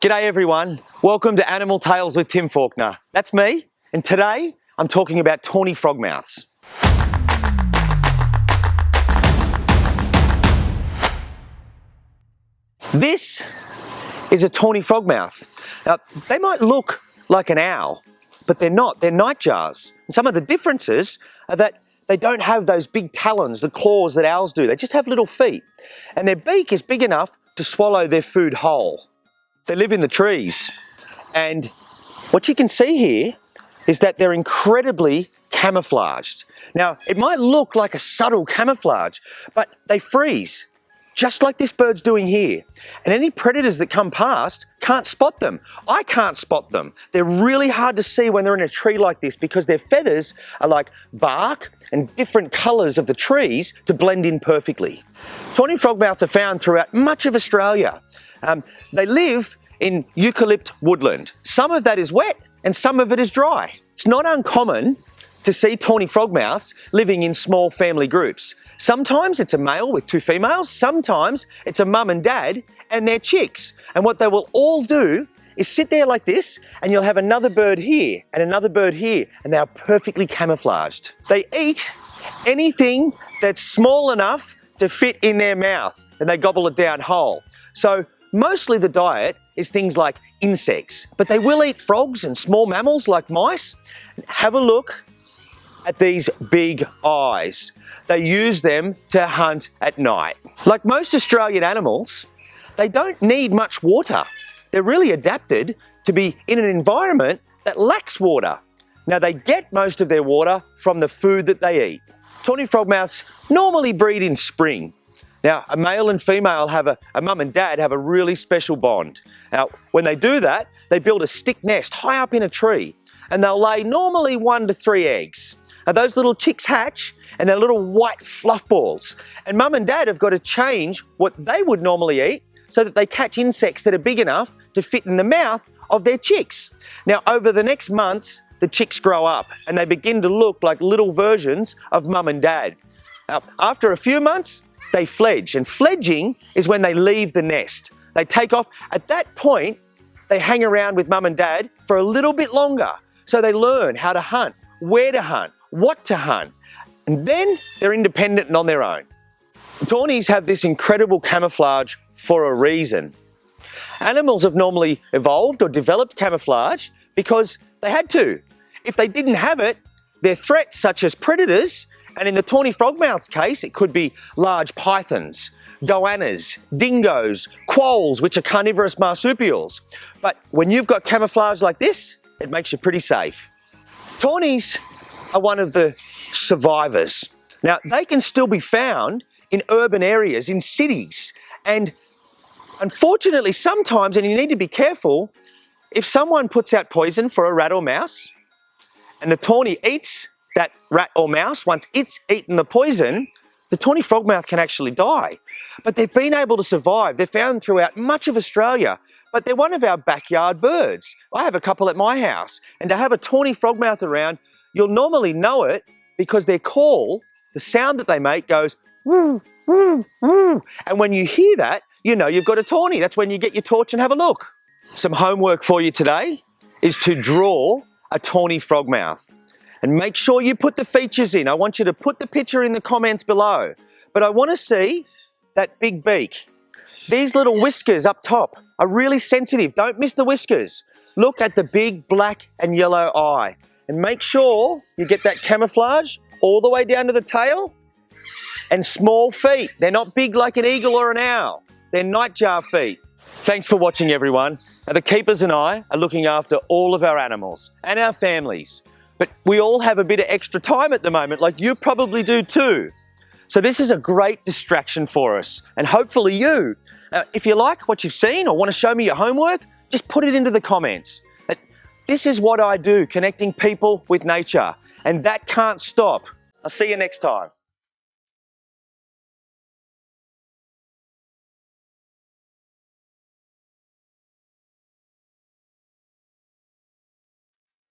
G'day everyone, welcome to Animal Tales with Tim Faulkner. That's me, and today I'm talking about tawny frogmouths. This is a tawny frogmouth. Now, they might look like an owl, but they're not, they're nightjars. And some of the differences are that they don't have those big talons, the claws that owls do. They just have little feet, and their beak is big enough to swallow their food whole. They live in the trees, and what you can see here is that they're incredibly camouflaged. Now, it might look like a subtle camouflage, but they freeze, just like this bird's doing here. And any predators that come past can't spot them. I can't spot them. They're really hard to see when they're in a tree like this because their feathers are like bark and different colours of the trees to blend in perfectly. Tawny frogmouths are found throughout much of Australia. They live in eucalypt woodland. Some of that is wet and some of it is dry. It's not uncommon to see tawny frogmouths living in small family groups. Sometimes it's a male with two females, sometimes it's a mum and dad and their chicks. And what they will all do is sit there like this, and you'll have another bird here and another bird here, and they are perfectly camouflaged. They eat anything that's small enough to fit in their mouth, and they gobble it down whole. So mostly the diet is things like insects, but they will eat frogs and small mammals like mice. Have a look at these big eyes. They use them to hunt at night. Like most Australian animals, they don't need much water. They're really adapted to be in an environment that lacks water. Now, they get most of their water from the food that they eat. Tawny frogmouths normally breed in spring. Now, a male and female a mum and dad have a really special bond. Now, when they do that, they build a stick nest high up in a tree, and they'll lay normally 1 to 3 eggs. Now, those little chicks hatch, and they're little white fluff balls. And mum and dad have got to change what they would normally eat so that they catch insects that are big enough to fit in the mouth of their chicks. Now, over the next months, the chicks grow up, and they begin to look like little versions of mum and dad. Now, after a few months, they fledge, and fledging is when they leave the nest. They take off. At that point, they hang around with mum and dad for a little bit longer. So they learn how to hunt, where to hunt, what to hunt, and then they're independent and on their own. Tawnies have this incredible camouflage for a reason. Animals have normally evolved or developed camouflage because they had to. If they didn't have it, their threats such as predators, and in the tawny frogmouth's case, it could be large pythons, goannas, dingoes, quolls, which are carnivorous marsupials. But when you've got camouflage like this, it makes you pretty safe. Tawnies are one of the survivors. Now, they can still be found in urban areas, in cities, and unfortunately sometimes, and you need to be careful, if someone puts out poison for a rat or mouse, and the tawny eats that rat or mouse, once it's eaten the poison, the tawny frogmouth can actually die. But they've been able to survive. They're found throughout much of Australia, but they're one of our backyard birds. I have a couple at my house, and to have a tawny frogmouth around, you'll normally know it because their call, the sound that they make goes woo, woo, woo. And when you hear that, you know you've got a tawny. That's when you get your torch and have a look. Some homework for you today is to draw a tawny frogmouth. And make sure you put the features in. I want you to put the picture in the comments below. But I want to see that big beak. These little whiskers up top are really sensitive. Don't miss the whiskers. Look at the big black and yellow eye. And make sure you get that camouflage all the way down to the tail. And small feet. They're not big like an eagle or an owl. They're nightjar feet. Thanks for watching, everyone. Now, the keepers and I are looking after all of our animals and our families. But we all have a bit of extra time at the moment, like you probably do too. So this is a great distraction for us, and hopefully you. Now, if you like what you've seen or want to show me your homework, just put it into the comments. This is what I do, connecting people with nature, and that can't stop. I'll see you next time.